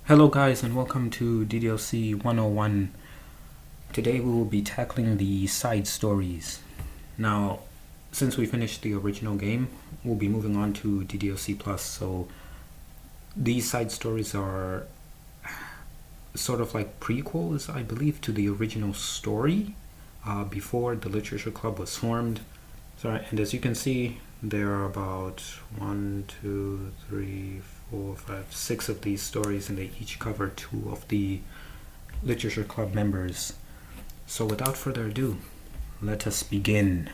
Hello guys and welcome to DDLC 101. Today we will be tackling the side stories. Now, since we finished the original game, we'll be moving on to DDLC Plus. So these side stories are sort of like prequels, I believe, to the original story before the Literature Club was formed. And as you can see, there are about 1, 2, 3, 4, 5, 6 of these stories, and they each cover 2 of the Literature Club members. So without further ado, let us begin.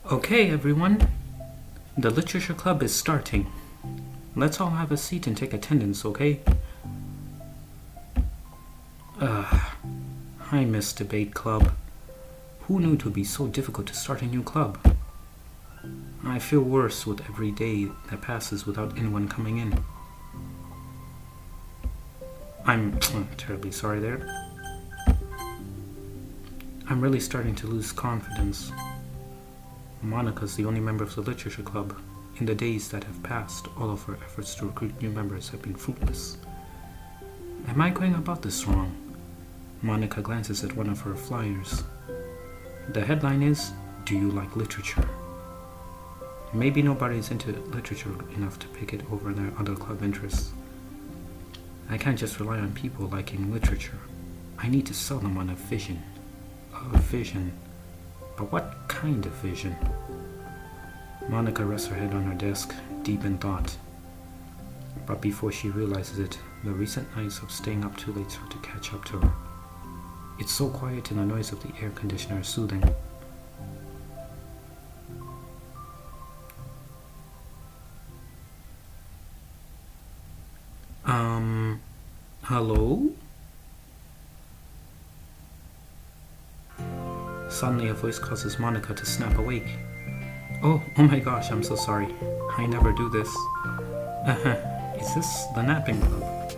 Okay everyone, the Literature Club is starting. Let's all have a seat and take attendance, okay? I miss Debate Club. Who knew it would be so difficult to start a new club? I feel worse with every day that passes without anyone coming in. I'm terribly sorry there. I'm really starting to lose confidence. Monika's the only member of the Literature Club. In the days that have passed, all of our efforts to recruit new members have been fruitless. Am I going about this wrong? Monika glances at one of her flyers. The headline is, "Do you like literature?" Maybe nobody's into literature enough to pick it over their other club interests. I can't just rely on people liking literature. I need to sell them on a vision. A vision. But what kind of vision? Monika rests her head on her desk, deep in thought. But before she realizes it, the recent nights of staying up too late start to catch up to her. It's so quiet and the noise of the air conditioner is soothing. Hello? Suddenly a voice causes Monika to snap awake. Oh my gosh, I'm so sorry. I never do this. Is this the napping club?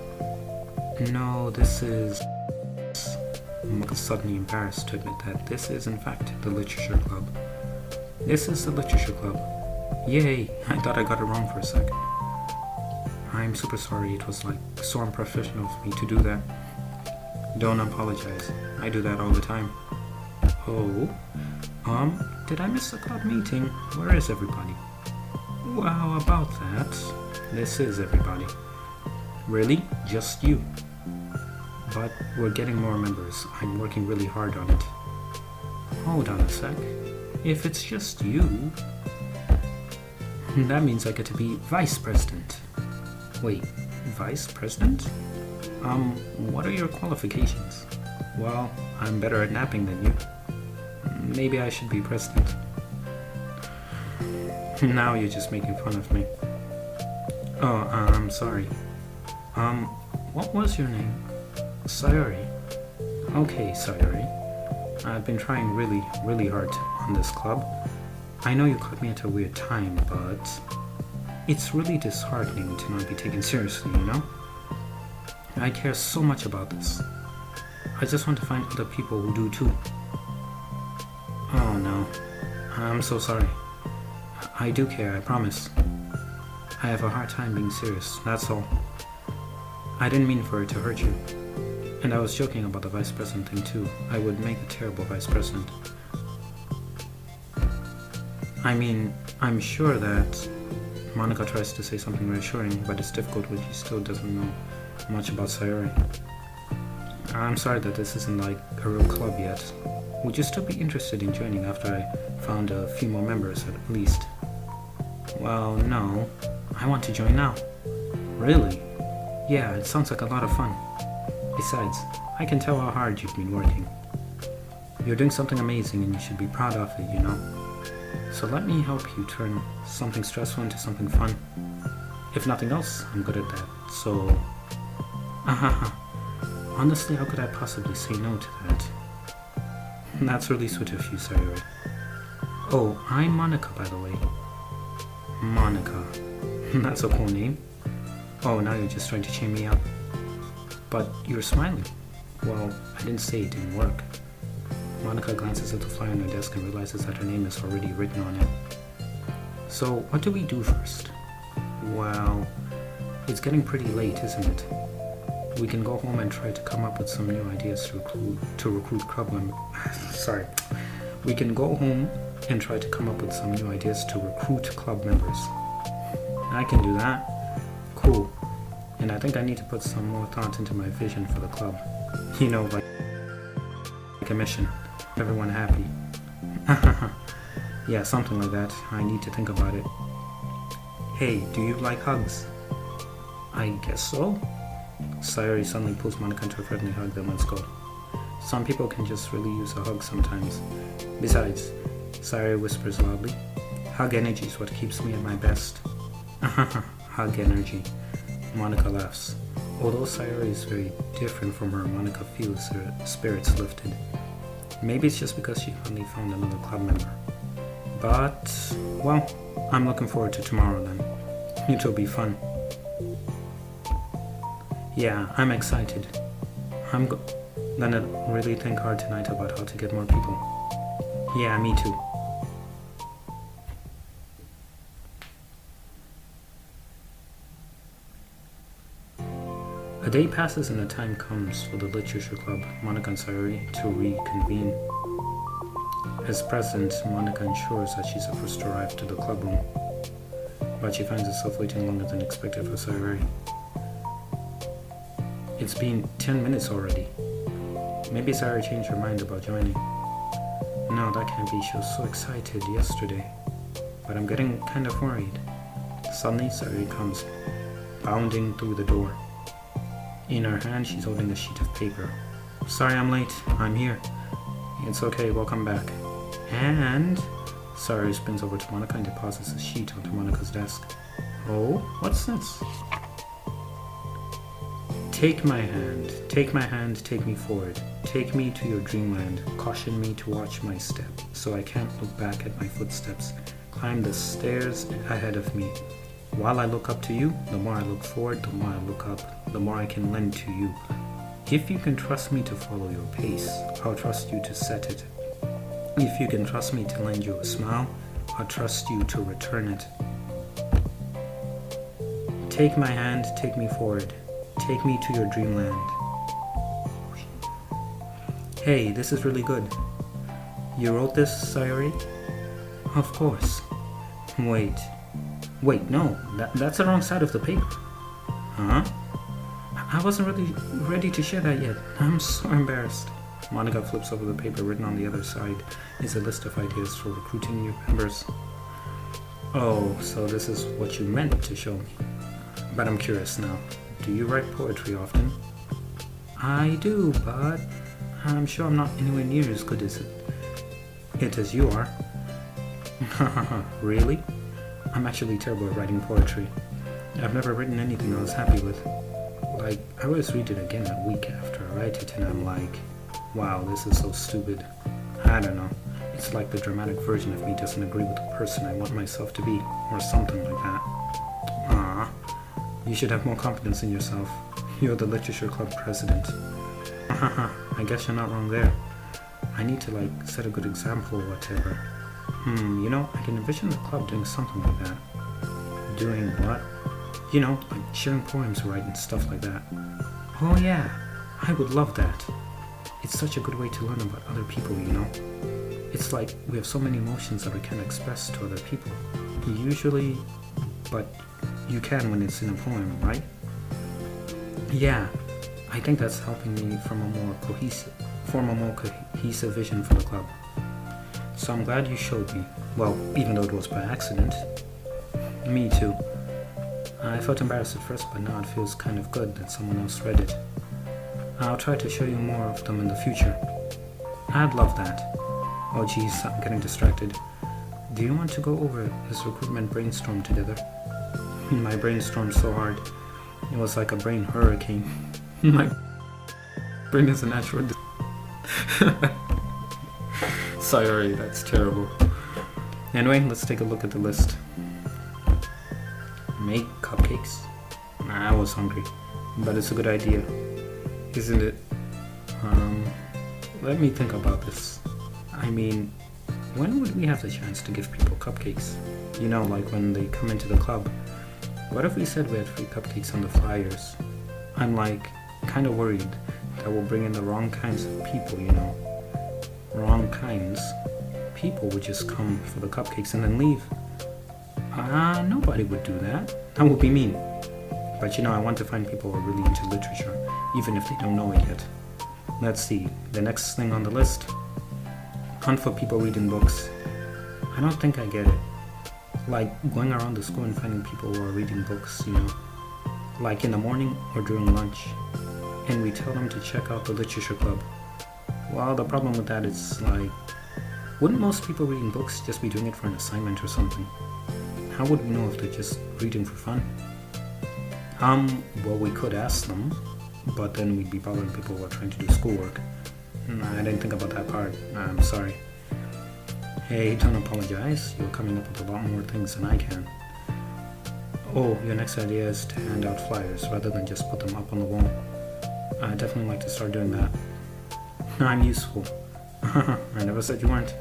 No, this is... Monika's suddenly embarrassed to admit that this is in fact the Literature Club. This is the Literature Club. Yay, I thought I got it wrong for a sec. I'm super sorry, it was like so unprofessional of me to do that. Don't apologize, I do that all the time. Oh, did I miss the club meeting? Where is everybody? Well, about that, this is everybody. Really? Just you? But we're getting more members. I'm working really hard on it. Hold on a sec. If it's just you, that means I get to be vice president. Wait, vice president? What are your qualifications? Well, I'm better at napping than you. Maybe I should be president. Now you're just making fun of me. Oh, I'm sorry. What was your name? Sayori. Okay, Sayori. I've been trying really hard on this club. I know you caught me at a weird time, but it's really disheartening to not be taken seriously, you know? I care so much about this. I just want to find other people who do too. Oh no, I'm so sorry. I do care, I promise. I have a hard time being serious, that's all. I didn't mean for it to hurt you. And I was joking about the vice president thing too. I would make a terrible vice president. I mean, I'm sure that Monika tries to say something reassuring, but it's difficult when she still doesn't know much about Sayori. I'm sorry that this isn't like a real club yet. Would you still be interested in joining after I found a few more members at least? Well, no. I want to join now. Really? Yeah, it sounds like a lot of fun. Besides, I can tell how hard you've been working. You're doing something amazing and you should be proud of it, you know? So let me help you turn something stressful into something fun. If nothing else, I'm good at that. So, honestly, how could I possibly say no to that? That's really sweet of you, Sayori. Oh, I'm Monika, by the way. Monika. That's a cool name. Oh, now you're just trying to cheer me up. But you're smiling. Well, I didn't say it didn't work. Monika glances at the flyer on her desk and realizes that her name is already written on it. So, what do we do first? Well, it's getting pretty late, isn't it? We can go home and try to come up with some new ideas to recruit club members. Sorry. We can go home and try to come up with some new ideas to recruit club members. I can do that. Cool. And I think I need to put some more thought into my vision for the club. You know, like a mission. Everyone happy. Yeah, something like that. I need to think about it. Hey, do you like hugs? I guess so. Sayori suddenly pulls Monika into a friendly hug, then let's go. Some people can just really use a hug sometimes. Besides, Sayori whispers loudly, hug energy is what keeps me at my best. Hug energy. Monika laughs. Although Sayori is very different from her, Monika feels her spirits lifted. Maybe it's just because she finally found another club member. But, well, I'm looking forward to tomorrow then. It'll be fun. Yeah, I'm excited. I'm gonna really think hard tonight about how to get more people. Yeah, me too. A day passes and the time comes for the literature club, Monika and Sayori, to reconvene. As president, Monika ensures that she's the first to arrive to the club room, but she finds herself waiting longer than expected for Sayori. It's been 10 minutes already. Maybe Sayori changed her mind about joining. No, that can't be. She was so excited yesterday. But I'm getting kind of worried. Suddenly, Sayori comes bounding through the door. In her hand, she's holding a sheet of paper. Sorry I'm late. I'm here. It's okay. Welcome back. And Sayori spins over to Monika and deposits a sheet onto Monika's desk. Oh, what's this? Take my hand, take me forward. Take me to your dreamland. Caution me to watch my step, so I can't look back at my footsteps. Climb the stairs ahead of me. While I look up to you, the more I look forward, the more I look up, the more I can lend to you. If you can trust me to follow your pace, I'll trust you to set it. If you can trust me to lend you a smile, I'll trust you to return it. Take my hand, take me forward. Take me to your dreamland. Hey, this is really good. You wrote this, Sayori? Of course. Wait, no, that's the wrong side of the paper. Huh? I wasn't really ready to share that yet. I'm so embarrassed. Monika flips over the paper. Written on the other side is a list of ideas for recruiting new members. Oh, so this is what you meant to show me. But I'm curious now. Do you write poetry often? I do, but I'm sure I'm not anywhere near as good as as you are. Really? I'm actually terrible at writing poetry. I've never written anything I was happy with. Like, I always read it again a week after I write it and I'm like, wow, this is so stupid. I don't know. It's like the dramatic version of me doesn't agree with the person I want myself to be, or something like that. You should have more confidence in yourself. You're the literature club president. I guess you're not wrong there. I need to set a good example or whatever. You know, I can envision the club doing something like that. Doing what? You know, like sharing poems, right, and stuff like that. Oh yeah, I would love that. It's such a good way to learn about other people, you know. It's like we have so many emotions that we can't express to other people. Usually, but you can when it's in a poem, right? Yeah, I think that's helping me form a more cohesive vision for the club. So I'm glad you showed me. Well, even though it was by accident. Me too. I felt embarrassed at first, but now it feels kind of good that someone else read it. I'll try to show you more of them in the future. I'd love that. Oh geez, I'm getting distracted. do you want to go over this recruitment brainstorm together? My brainstormed so hard, it was like a brain hurricane. My brain is a natural Sorry, that's terrible. Anyway, let's take a look at the list. Make cupcakes? I was hungry, but it's a good idea, isn't it? Let me think about this. I mean, when would we have the chance to give people cupcakes? You know, like when they come into the club. What if we said we had free cupcakes on the flyers? I'm like, kind of worried that we'll bring in the wrong kinds of people, you know. Wrong kinds. People would just come for the cupcakes and then leave. Nobody would do that. That would be mean. But you know, I want to find people who are really into literature, even if they don't know it yet. Let's see, the next thing on the list. Hunt for people reading books. I don't think I get it. Like going around the school and finding people who are reading books, you know, like in the morning or during lunch, and we tell them to check out the literature club. Well, the problem with that is, like, wouldn't most people reading books just be doing it for an assignment or something? How would we know if they're just reading for fun? Well, we could ask them, but then we'd be bothering people who are trying to do schoolwork. I didn't think about that part. I'm sorry. Hey, don't apologize. You're coming up with a lot more things than I can. Oh, your next idea is to hand out flyers rather than just put them up on the wall. I'd definitely like to start doing that. I'm useful. I never said you weren't.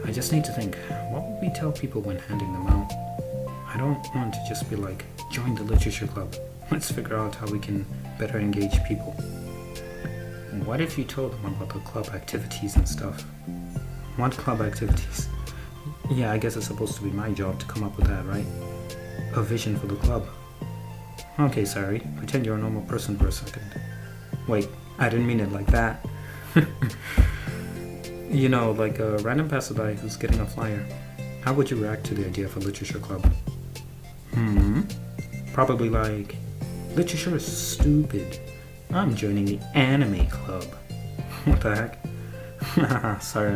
I just need to think, what would we tell people when handing them out? I don't want to just be like, join the literature club. Let's figure out how we can better engage people. What if you told them about the club activities and stuff? What club activities? Yeah, I guess it's supposed to be my job to come up with that, right? A vision for the club. Okay, sorry. Pretend you're a normal person for a second. Wait, I didn't mean it like that. You know, like a random passerby who's getting a flyer. How would you react to the idea of a literature club? Probably like, literature is stupid. I'm joining the anime club. What the heck? Sorry,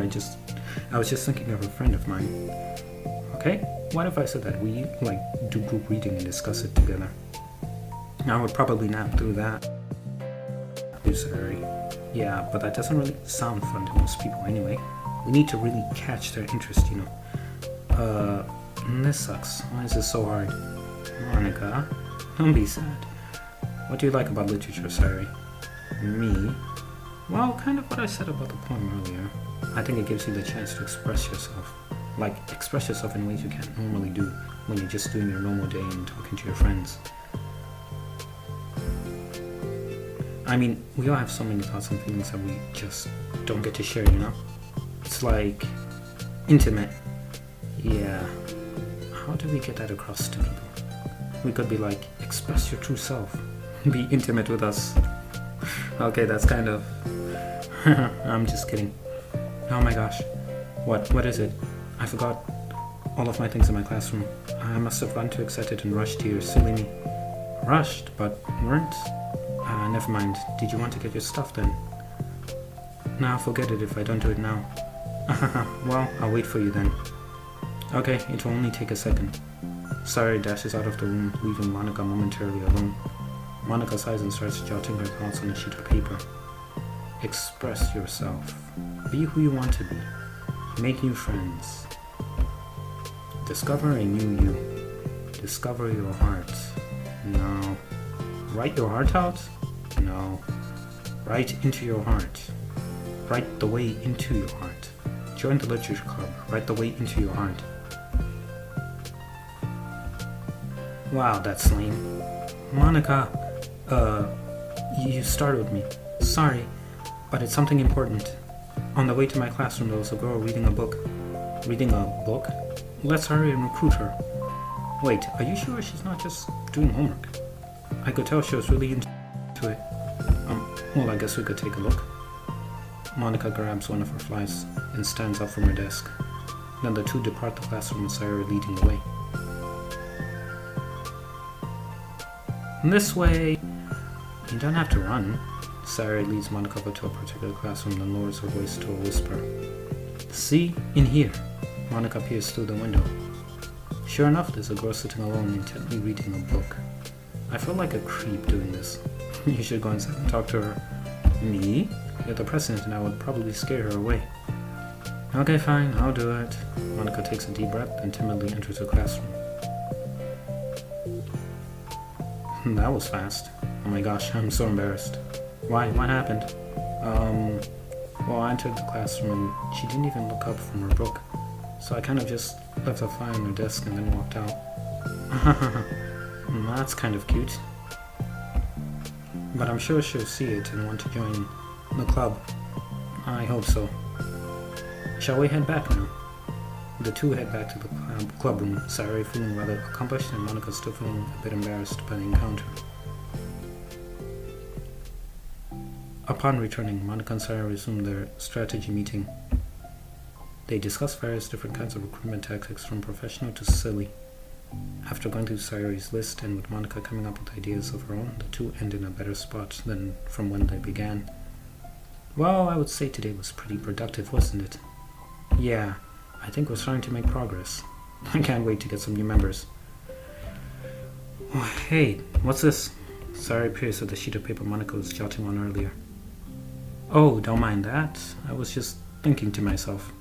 I was just thinking of a friend of mine. Okay, what if I said that we like do group reading and discuss it together? I would probably nap through that. Sorry. Yeah, but that doesn't really sound fun to most people anyway. We need to really catch their interest, you know. This sucks. Why is this so hard? Monika, don't be sad. What do you like about literature, Sari? Me? Well, kind of what I said about the poem earlier. I think it gives you the chance to express yourself. Like, express yourself in ways you can't normally do when you're just doing your normal day and talking to your friends. I mean, we all have so many thoughts and feelings that we just don't get to share, you know? It's like, intimate. Yeah. How do we get that across to people? We could be like, express your true self. Be intimate with us. Okay, that's kind of... I'm just kidding. Oh my gosh. What is it? I forgot all of my things in my classroom. I must have run too excited and rushed here, silly me. Rushed, but weren't? Never mind. Did you want to get your stuff then? Nah, forget it if I don't do it now. Well, I'll wait for you then. Okay, it will only take a second. Sari dashes out of the room, leaving Monika momentarily alone. Monika sighs and starts jotting her thoughts on a sheet of paper. Express yourself. Be who you want to be. Make new friends. Discover a new you. Discover your heart. No. Write your heart out? No. Write into your heart. Write the way into your heart. Join the literature club. Write the way into your heart. Wow, that's lame. Monika, you startled me. Sorry, but it's something important. On the way to my classroom, there was a girl reading a book. Reading a book? Let's hurry and recruit her. Wait, are you sure she's not just doing homework? I could tell she was really into it. Well, I guess we could take a look. Monika grabs one of her flies and stands up from her desk. Then the two depart the classroom with Sarah leading the way. This way. You don't have to run. Sarah leads Monika over to a particular classroom, then lowers her voice to a whisper. See, in here. Monika peers through the window. Sure enough, there's a girl sitting alone intently reading a book. I feel like a creep doing this. You should go inside and talk to her. Me? You're the president and I would probably scare her away. Okay, fine, I'll do it. Monika takes a deep breath and timidly enters the classroom. That was fast. Oh my gosh, I'm so embarrassed. Why? What happened? Well, I entered the classroom and she didn't even look up from her book. So I kind of just left a file on her desk and then walked out. That's kind of cute. But I'm sure she'll see it and want to join the club. I hope so. Shall we head back now? The two head back to the club room, Sayuri feeling rather accomplished and Monika still feeling a bit embarrassed by the encounter. Upon returning, Monika and Sayuri resumed their strategy meeting. They discussed various different kinds of recruitment tactics from professional to silly. After going through Sayuri's list and with Monika coming up with ideas of her own, the two ended in a better spot than from when they began. Well, I would say today was pretty productive, wasn't it? Yeah, I think we're starting to make progress. I can't wait to get some new members. Oh, hey, what's this? Sayuri peers at the sheet of paper Monika was jotting on earlier. Oh, don't mind that. I was just thinking to myself.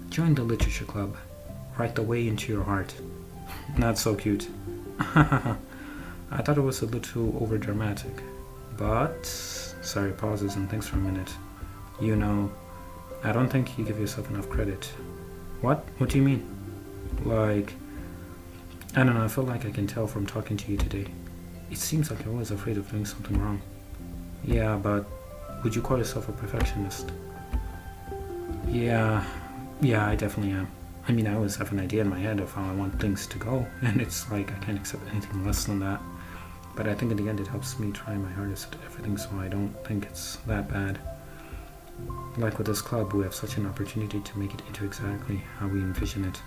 Join the literature club. Write the way into your heart. That's so cute. I thought it was a little over dramatic. But Sayuri pauses and thinks for a minute. You know, I don't think you give yourself enough credit. What? What do you mean? Like, I don't know, I feel like I can tell from talking to you today. It seems like you're always afraid of doing something wrong. Yeah, but would you call yourself a perfectionist? Yeah, I definitely am. I mean, I always have an idea in my head of how I want things to go, and it's like I can't accept anything less than that. But I think in the end it helps me try my hardest at everything, so I don't think it's that bad. Like with this club, we have such an opportunity to make it into exactly how we envision it.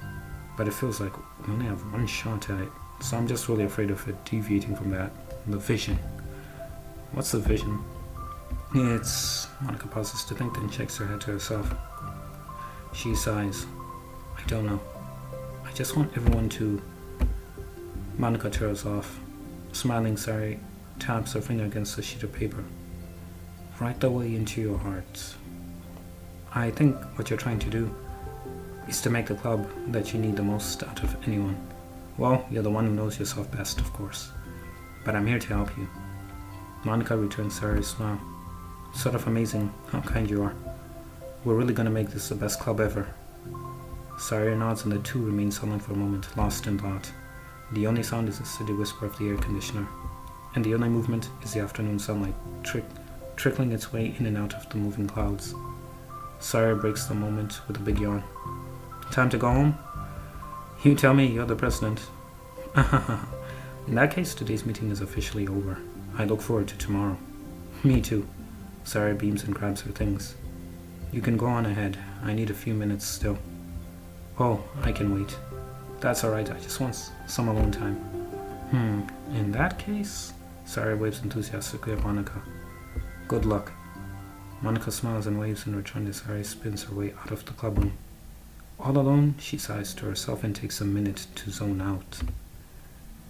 But it feels like we only have one shot at it, so I'm just really afraid of it deviating from that. The vision. What's the vision? It's... Monika pauses to think, then shakes her head to herself. She sighs. I don't know. I just want everyone to... Monika trails off. Smiling, Sayuri taps her finger against a sheet of paper. Write the way into your heart. I think what you're trying to do is to make the club that you need the most out of anyone. Well, you're the one who knows yourself best, of course. But I'm here to help you. Monika returns Sayuri's smile. Sort of amazing how kind you are. We're really gonna make this the best club ever. Sayuri nods and the two remain silent for a moment, lost in thought. The only sound is the steady whisper of the air conditioner, and the only movement is the afternoon sunlight trickling its way in and out of the moving clouds. Sayuri breaks the moment with a big yawn. Time to go home? You tell me, you're the president. In that case, today's meeting is officially over. I look forward to tomorrow. Me too. Sayuri beams and grabs her things. You can go on ahead. I need a few minutes still. Oh, I can wait. That's alright, I just want some alone time. In that case... Sayuri waves enthusiastically at Monika. Good luck. Monika smiles and waves in return as Sayuri spins her way out of the club room. All alone, she sighs to herself and takes a minute to zone out.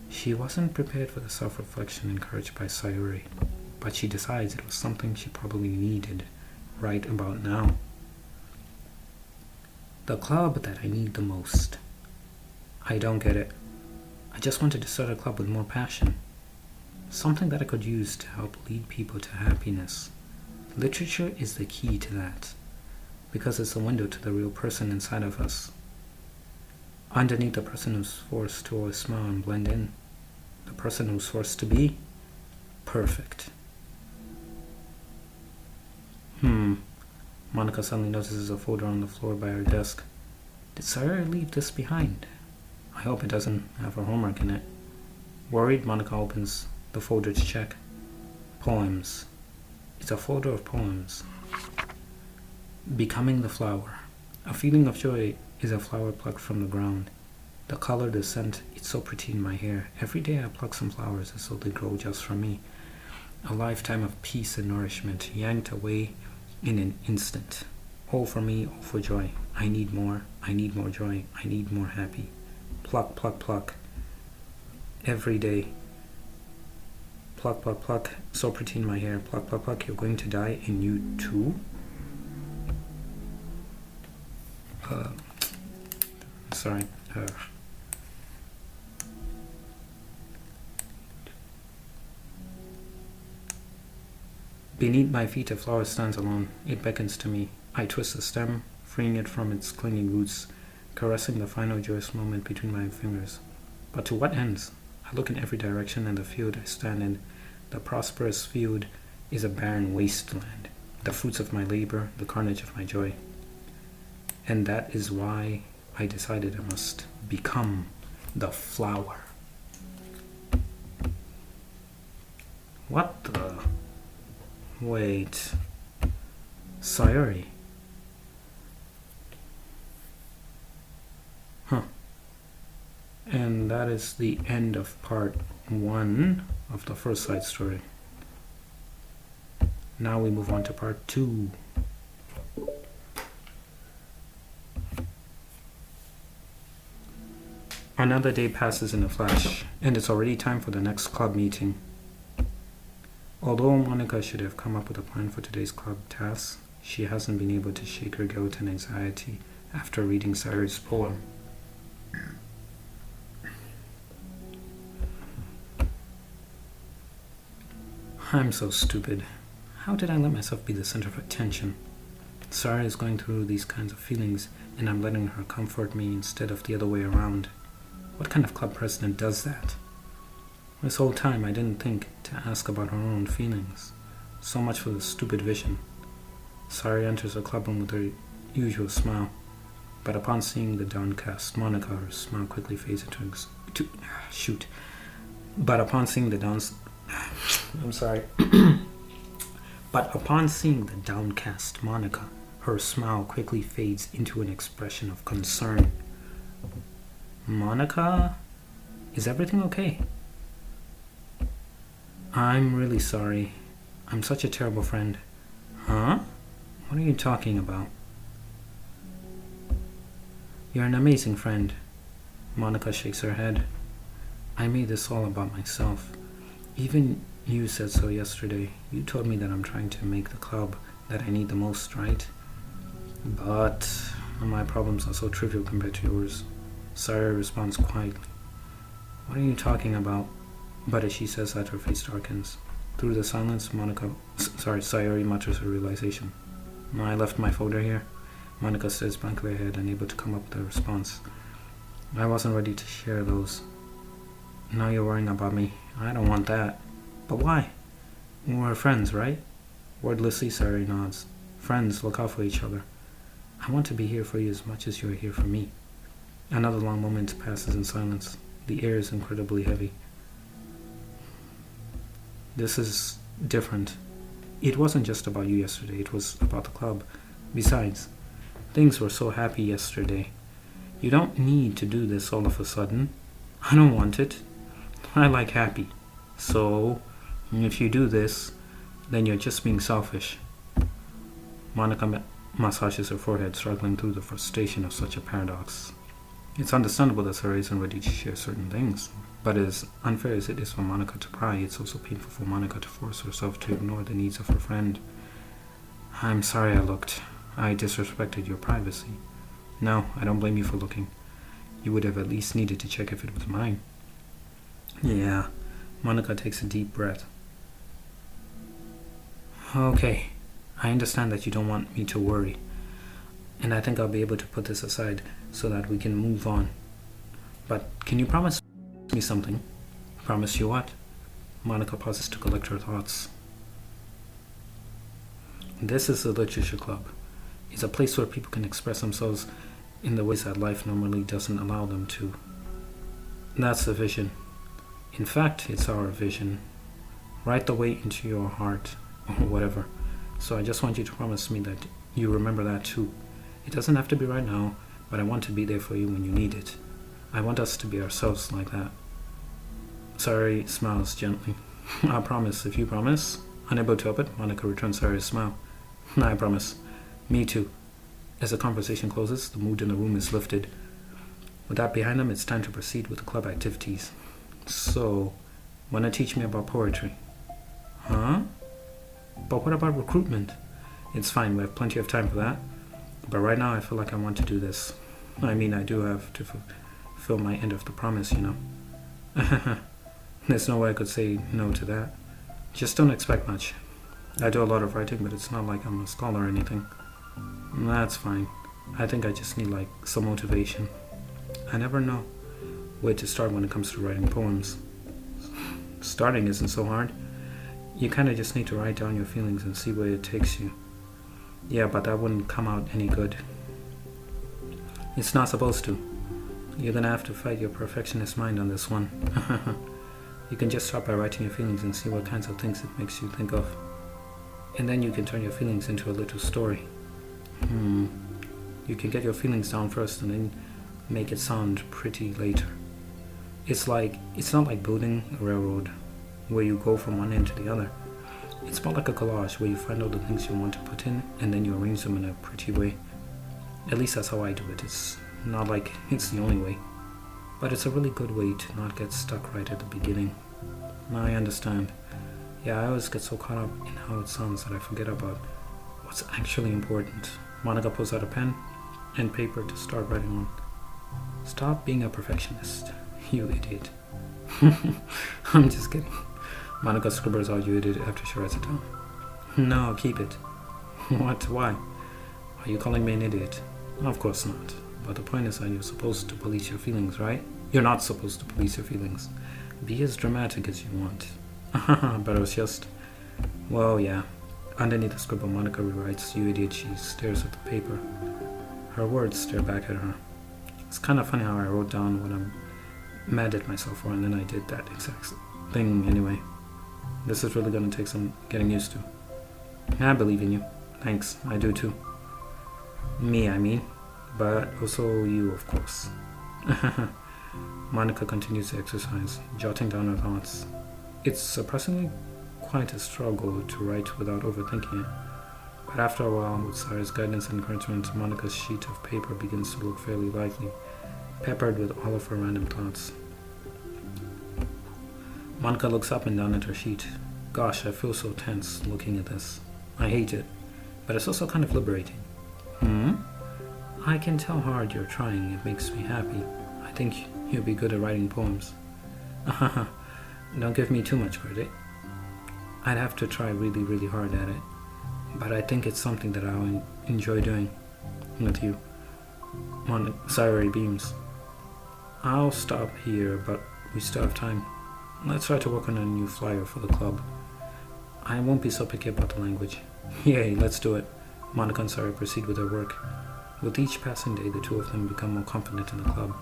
She wasn't prepared for the self-reflection encouraged by Sayuri, but she decides it was something she probably needed right about now. The club that I need the most. I don't get it. I just wanted to start a club with more passion. Something that I could use to help lead people to happiness. Literature is the key to that, because it's a window to the real person inside of us. Underneath the person who's forced to always smile and blend in, the person who's forced to be perfect. Monika suddenly notices a folder on the floor by her desk. Did Sayuri leave this behind? I hope it doesn't have her homework in it. Worried, Monika opens the folder to check. Poems. It's a folder of poems. Becoming the flower. A feeling of joy is a flower plucked from the ground. The color, the scent, it's so pretty in my hair. Every day I pluck some flowers as though they grow just for me. A lifetime of peace and nourishment yanked away in an instant. O for me, O for joy. I need more joy. I need more happy. Pluck, pluck, pluck. Every day. Pluck, pluck, pluck. So pretty in my hair. Pluck, pluck, pluck. You're going to die, and you too? Sorry. Beneath my feet a flower stands alone. It beckons to me. I twist the stem, freeing it from its clinging roots, caressing the final joyous moment between my fingers. But to what ends? I look in every direction, and the field I stand in, the prosperous field, is a barren wasteland, the fruits of my labor, the carnage of my joy. And that is why I decided I must become the flower. What the... Wait... Sayuri. Huh. And that is the end of part 1 of the first side story. Now we move on to part 2. Another day passes in a flash, and it's already time for the next club meeting. Although Monika should have come up with a plan for today's club tasks, she hasn't been able to shake her guilt and anxiety after reading Sayuri's poem. I'm so stupid. How did I let myself be the center of attention? Sayuri is going through these kinds of feelings, and I'm letting her comfort me instead of the other way around. What kind of club president does that? This whole time I didn't think to ask about her own feelings. So much for the stupid vision. Sayuri enters the clubroom with her usual smile, but upon seeing the downcast Monika, her smile quickly fades But upon seeing the But upon seeing the downcast Monika, her smile quickly fades into an expression of concern. Monika? Is everything okay? I'm really sorry. I'm such a terrible friend. Huh? What are you talking about? You're an amazing friend. Monika shakes her head. I made this all about myself. Even you said so yesterday. You told me that I'm trying to make the club that I need the most, right? But my problems are so trivial compared to yours. Sayuri responds quietly. What are you talking about? But as she says that, her face darkens. Through the silence, Sayuri mutters her realization. I left my folder here. Monika stares blankly ahead, unable to come up with a response. I wasn't ready to share those. Now you're worrying about me. I don't want that. But why? We're friends, right? Wordlessly, Sayuri nods. Friends look out for each other. I want to be here for you as much as you are here for me. Another long moment passes in silence. The air is incredibly heavy. This is different. It wasn't just about you yesterday, it was about the club. Besides, things were so happy yesterday. You don't need to do this all of a sudden. I don't want it. I like happy. So, if you do this, then you're just being selfish. Monika massages her forehead, struggling through the frustration of such a paradox. It's understandable that Sayuri isn't ready to share certain things, but as unfair as it is for Monika to pry, it's also painful for Monika to force herself to ignore the needs of her friend. I'm sorry I looked. I disrespected your privacy. No, I don't blame you for looking. You would have at least needed to check if it was mine. Yeah, Monika takes a deep breath. Okay, I understand that you don't want me to worry, and I think I'll be able to put this aside so that we can move on. But can you promise me something? Promise you what? Monika pauses to collect her thoughts. This is a literature club. It's a place where people can express themselves in the ways that life normally doesn't allow them to. That's the vision. In fact, it's our vision. Right the way into your heart, or whatever. So I just want you to promise me that you remember that too. It doesn't have to be right now, but I want to be there for you when you need it. I want us to be ourselves like that. Sayuri smiles gently. I promise. If you promise. Unable to help it, Monika returns Sayuri's smile. I promise. Me too. As the conversation closes, the mood in the room is lifted. With that behind them, it's time to proceed with the club activities. So, wanna teach me about poetry? Huh? But what about recruitment? It's fine, we have plenty of time for that. But right now I feel like I want to do this. I mean, I do have to fulfill my end of the promise, you know. There's no way I could say no to that. Just don't expect much. I do a lot of writing, but it's not like I'm a scholar or anything. That's fine. I think I just need like some motivation. I never know where to start when it comes to writing poems. Starting isn't so hard. You kind of just need to write down your feelings and see where it takes you. Yeah, but that wouldn't come out any good. It's not supposed to. You're gonna have to fight your perfectionist mind on this one. You can just start by writing your feelings and see what kinds of things it makes you think of. And then you can turn your feelings into a little story. You can get your feelings down first and then make it sound pretty later. It's not like building a railroad where you go from one end to the other. It's more like a collage where you find all the things you want to put in and then you arrange them in a pretty way. At least that's how I do it. It's not like it's the only way, but it's a really good way to not get stuck right at the beginning. I understand. Yeah, I always get so caught up in how it sounds that I forget about what's actually important. Monika pulls out a pen and paper to start writing on. Stop being a perfectionist, you idiot. I'm just kidding. Monika scribbles out "you idiot" after she writes it down. No, keep it. What? Why? Are you calling me an idiot? Of course not. But the point is that you're supposed to police your feelings, right? You're not supposed to police your feelings. Be as dramatic as you want. But it was just... Well, yeah. Underneath the scribble, Monika rewrites "you idiot." She stares at the paper. Her words stare back at her. It's kind of funny how I wrote down what I'm mad at myself for, and then I did that exact thing anyway. This is really going to take some getting used to. I believe in you. Thanks, I do too. Me, I mean. But also you, of course. Monika continues the exercise, jotting down her thoughts. It's surprisingly quite a struggle to write without overthinking it. But after a while, with Sarah's guidance and encouragement, Monika's sheet of paper begins to look fairly lively, peppered with all of her random thoughts. Monika looks up and down at her sheet. Gosh, I feel so tense looking at this. I hate it, but it's also kind of liberating. I can tell how hard you're trying. It makes me happy. I think you'll be good at writing poems. Don't give me too much credit. I'd have to try really, really hard at it. But I think it's something that I'll enjoy doing with you. Sarah beams. I'll stop here, but we still have time. Let's try to work on a new flyer for the club. I won't be so picky about the language. Yay, let's do it. Monika and Sarah proceed with their work. With each passing day, the two of them become more confident in the club.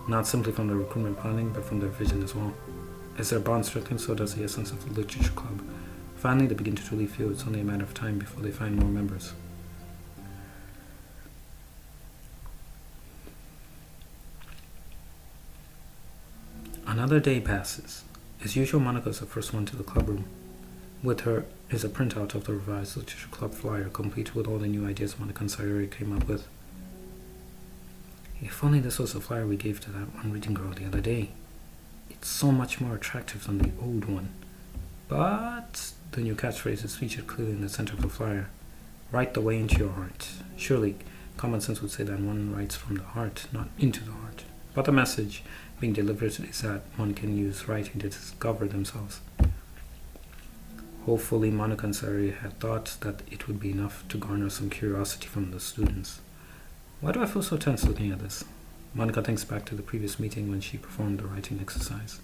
Not simply from their recruitment planning, but from their vision as well. As their bond strengthens, so does the essence of the literature club. Finally, they begin to truly feel it's only a matter of time before they find more members. Another day passes. As usual, Monika is the first one to the clubroom. With her is a printout of the revised literature club flyer, complete with all the new ideas Monika and Sayuri came up with. If only this was the flyer we gave to that one reading girl the other day. It's so much more attractive than the old one. But the new catchphrase is featured clearly in the center of the flyer. Write the way into your heart. Surely, common sense would say that one writes from the heart, not into the heart. But the message being delivered is that one can use writing to discover themselves. Hopefully, Monika and Sayuri had thought that it would be enough to garner some curiosity from the students. Why do I feel so tense looking at this? Monika thinks back to the previous meeting when she performed the writing exercise.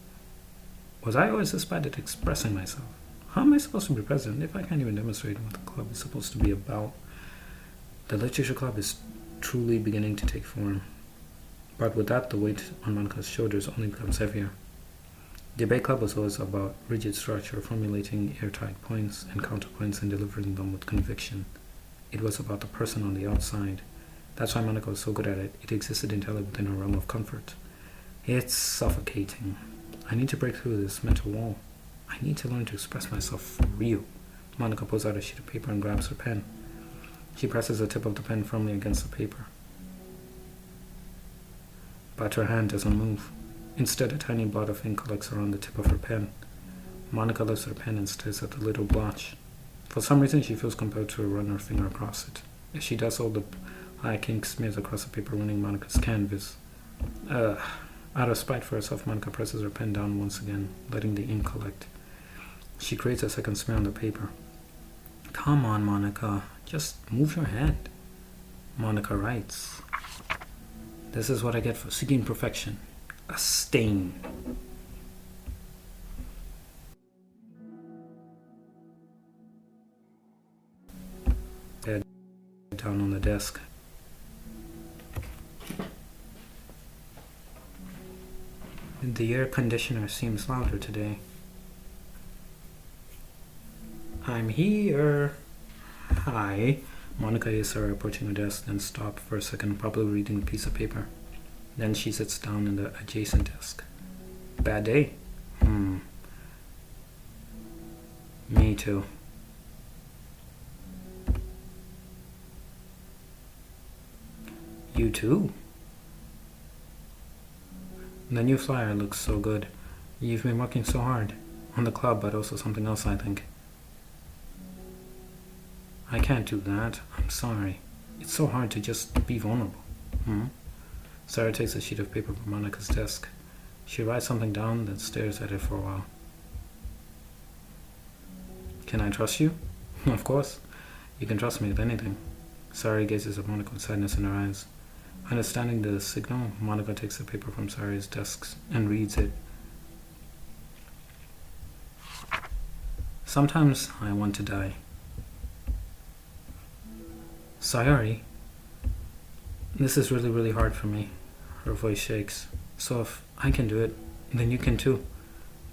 Was I always this bad at expressing myself? How am I supposed to be president if I can't even demonstrate what the club is supposed to be about? The literature club is truly beginning to take form. But with that, the weight on Monika's shoulders only becomes heavier. The debate club was always about rigid structure, formulating airtight points and counterpoints and delivering them with conviction. It was about the person on the outside. That's why Monika was so good at it. It existed entirely within her realm of comfort. It's suffocating. I need to break through this mental wall. I need to learn to express myself for real. Monika pulls out a sheet of paper and grabs her pen. She presses the tip of the pen firmly against the paper, but her hand doesn't move. Instead, a tiny blot of ink collects around the tip of her pen. Monika lifts her pen and stares at the little blotch. For some reason, she feels compelled to run her finger across it. As she does so, the black ink smears across the paper, ruining Monika's canvas. Out of spite for herself, Monika presses her pen down once again, letting the ink collect. She creates a second smear on the paper. Come on, Monika. Just move your hand. Monika writes. This is what I get for seeking perfection. A stain. Dead down on the desk. The air conditioner seems louder today. I'm here. Hi. Monika is approaching her desk, then stops for a second, probably reading a piece of paper. Then she sits down in the adjacent desk. Bad day? Me too. You too? The new flyer looks so good. You've been working so hard. On the club, but also something else, I think. I can't do that. I'm sorry. It's so hard to just be vulnerable. Sarah takes a sheet of paper from Monika's desk. She writes something down, then stares at it for a while. Can I trust you? Of course. You can trust me with anything. Sarah gazes at Monika with sadness in her eyes. Understanding the signal, Monika takes the paper from Sarah's desk and reads it. Sometimes I want to die. Sayori, this is really, really hard for me. Her voice shakes. So if I can do it, then you can too.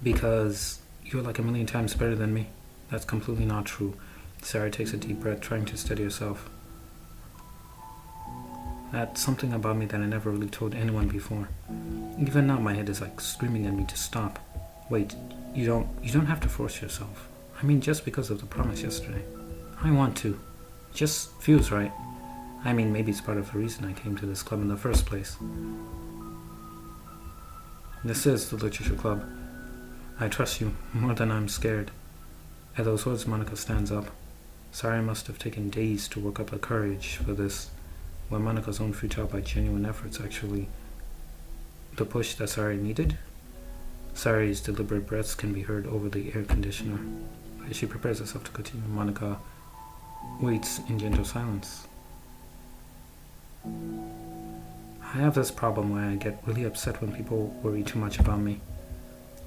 Because you're like a million times better than me. That's completely not true. Sarah takes a deep breath, trying to steady herself. That's something about me that I never really told anyone before. Even now my head is like screaming at me to stop. Wait, you don't have to force yourself. I mean, just because of the promise yesterday. I want to. Just feels right. I mean, maybe it's part of the reason I came to this club in the first place. This is the literature club. I trust you more than I'm scared. At those words, Monika stands up. Sorry, must have taken days to work up the courage for this, when Monika's own futile by genuine efforts actually the push that Sari needed. Sari's deliberate breaths can be heard over the air conditioner. As she prepares herself to continue, Monika waits in gentle silence. I have this problem where I get really upset when people worry too much about me.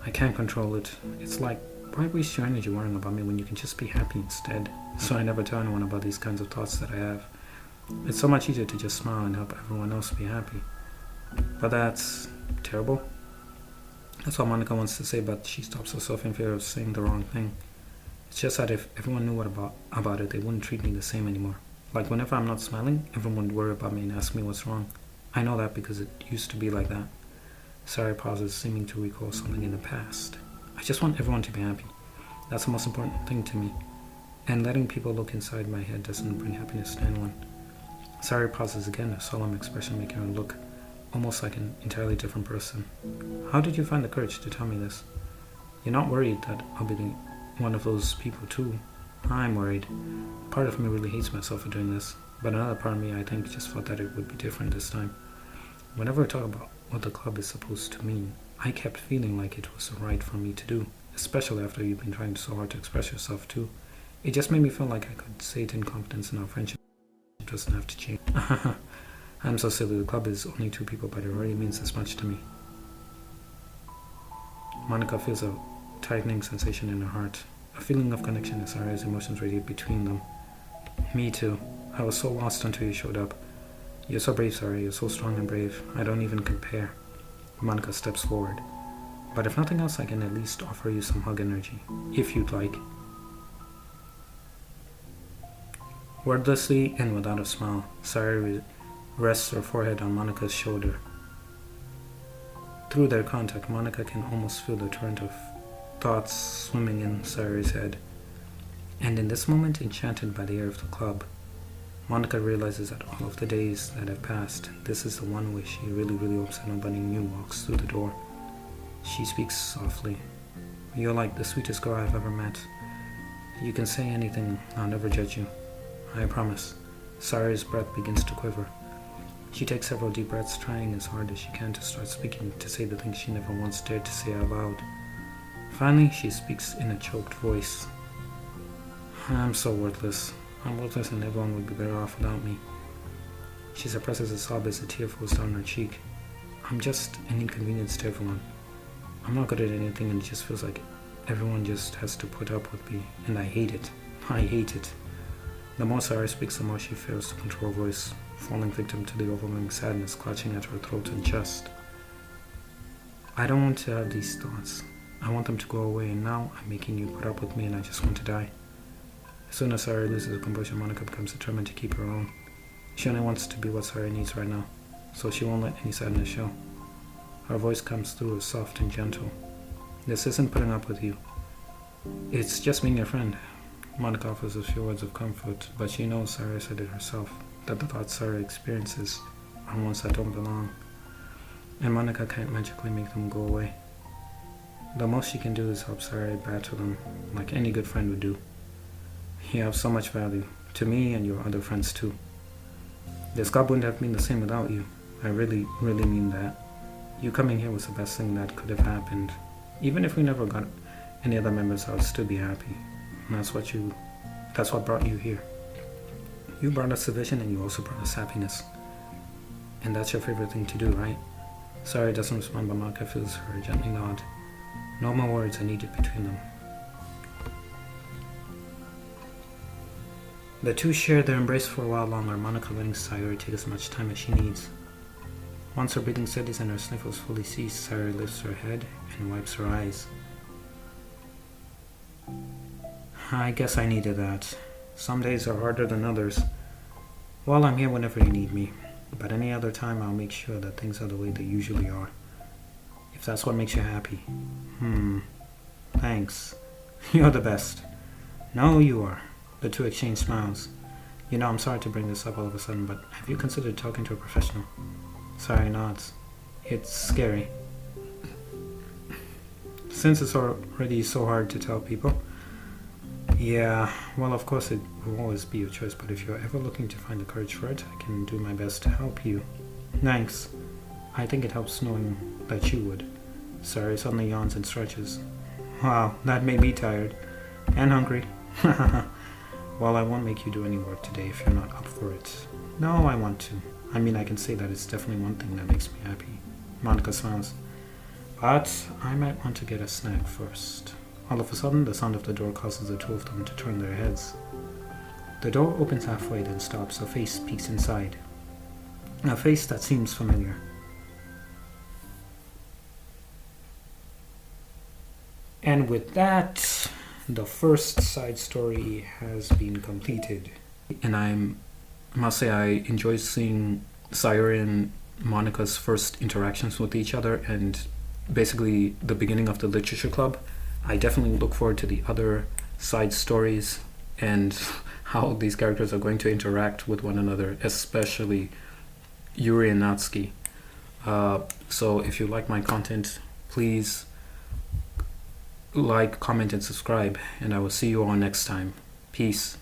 I can't control it. It's like, why waste your energy worrying about me when you can just be happy instead? So I never tell anyone about these kinds of thoughts that I have. It's so much easier to just smile and help everyone else be happy. But that's terrible. That's what Monika wants to say, but she stops herself in fear of saying the wrong thing. It's just that if everyone knew what about it, they wouldn't treat me the same anymore. Like whenever I'm not smiling, everyone would worry about me and ask me what's wrong. I know that because it used to be like that. Sari pauses, seeming to recall something in the past. I just want everyone to be happy. That's the most important thing to me. And letting people look inside my head doesn't bring happiness to anyone. Sari pauses again, a solemn expression making her look almost like an entirely different person. How did you find the courage to tell me this? You're not worried that I'll be one of those people too? I'm worried. Part of me really hates myself for doing this, but another part of me, I think, just thought that it would be different this time. Whenever I talk about what the club is supposed to mean, I kept feeling like it was right for me to do, especially after you've been trying so hard to express yourself too. It just made me feel like I could say it in confidence, and our friendship doesn't have to change. I'm so silly. The club is only 2 people, but it already means this much to me. Monika feels a tightening sensation in her heart, a feeling of connection as Sari's emotions radiate between them. Me too. I was so lost until you showed up. You're so brave, Sari. You're so strong and brave. I don't even compare. Monika steps forward. But if nothing else, I can at least offer you some hug energy, if you'd like. Wordlessly and without a smile, Sari rests her forehead on Monika's shoulder. Through their contact, Monika can almost feel the torrent of thoughts swimming in Sari's head. And in this moment, enchanted by the air of the club, Monika realizes that all of the days that have passed, this is the one way she really hopes that nobody new walks through the door. She speaks softly. You're like the sweetest girl I've ever met. You can say anything, I'll never judge you. I promise. Sayuri's breath begins to quiver. She takes several deep breaths, trying as hard as she can to start speaking, to say the things she never once dared to say out loud. Finally, she speaks in a choked voice. I'm so worthless. I'm worthless and everyone would be better off without me. She suppresses a sob as a tear falls down her cheek. I'm just an inconvenience to everyone. I'm not good at anything and it just feels like everyone just has to put up with me, and I hate it. I hate it. The more Sayuri speaks, the more she fails to control her voice, falling victim to the overwhelming sadness clutching at her throat and chest. I don't want to have these thoughts. I want them to go away, and now I'm making you put up with me and I just want to die. As soon as Sayuri loses her composure, Monika becomes determined to keep her own. She only wants to be what Sayuri needs right now, so she won't let any sadness show. Her voice comes through as soft and gentle. This isn't putting up with you. It's just being your friend. Monika offers a few words of comfort, but she knows Sayuri said it herself, that the thoughts Sayuri experiences are ones that don't belong. And Monika can't magically make them go away. The most she can do is help Sayuri battle them, like any good friend would do. You have so much value, to me and your other friends too. This club wouldn't have been the same without you. I really mean that. You coming here was the best thing that could have happened. Even if we never got any other members, I would still be happy. And that's what brought you here. You brought us a vision and you also brought us happiness. And that's your favorite thing to do, right? Sayuri doesn't respond, but Monika feels her gently nod. No more words are needed between them. The two share their embrace for a while longer, Monika letting Sayuri take as much time as she needs. Once her breathing steadies and her sniffles fully cease, Sayuri lifts her head and wipes her eyes. I guess I needed that. Some days are harder than others. Well, I'm here whenever you need me, but any other time I'll make sure that things are the way they usually are. If that's what makes you happy. Thanks. You're the best. No, you are. The two exchange smiles. You know, I'm sorry to bring this up all of a sudden, but have you considered talking to a professional? Sayuri nods. It's scary. Since it's already so hard to tell people. Yeah, well, of course it will always be your choice, but if you're ever looking to find the courage for it, I can do my best to help you. Thanks. I think it helps knowing that you would. Sayuri suddenly yawns and stretches. Wow, that made me tired. And hungry. Well, I won't make you do any work today if you're not up for it. No, I want to. I mean, I can say that it's definitely one thing that makes me happy. Monika smiles. But I might want to get a snack first. All of a sudden, the sound of the door causes the two of them to turn their heads. The door opens halfway, then stops. A face peeks inside. A face that seems familiar. And with that, the first side story has been completed. And I must say I enjoyed seeing Sayuri and Monika's first interactions with each other and basically the beginning of the literature club. I definitely look forward to the other side stories and how these characters are going to interact with one another, especially Yuri and Natsuki. So if you like my content, please like, comment, and subscribe, and I will see you all next time. Peace.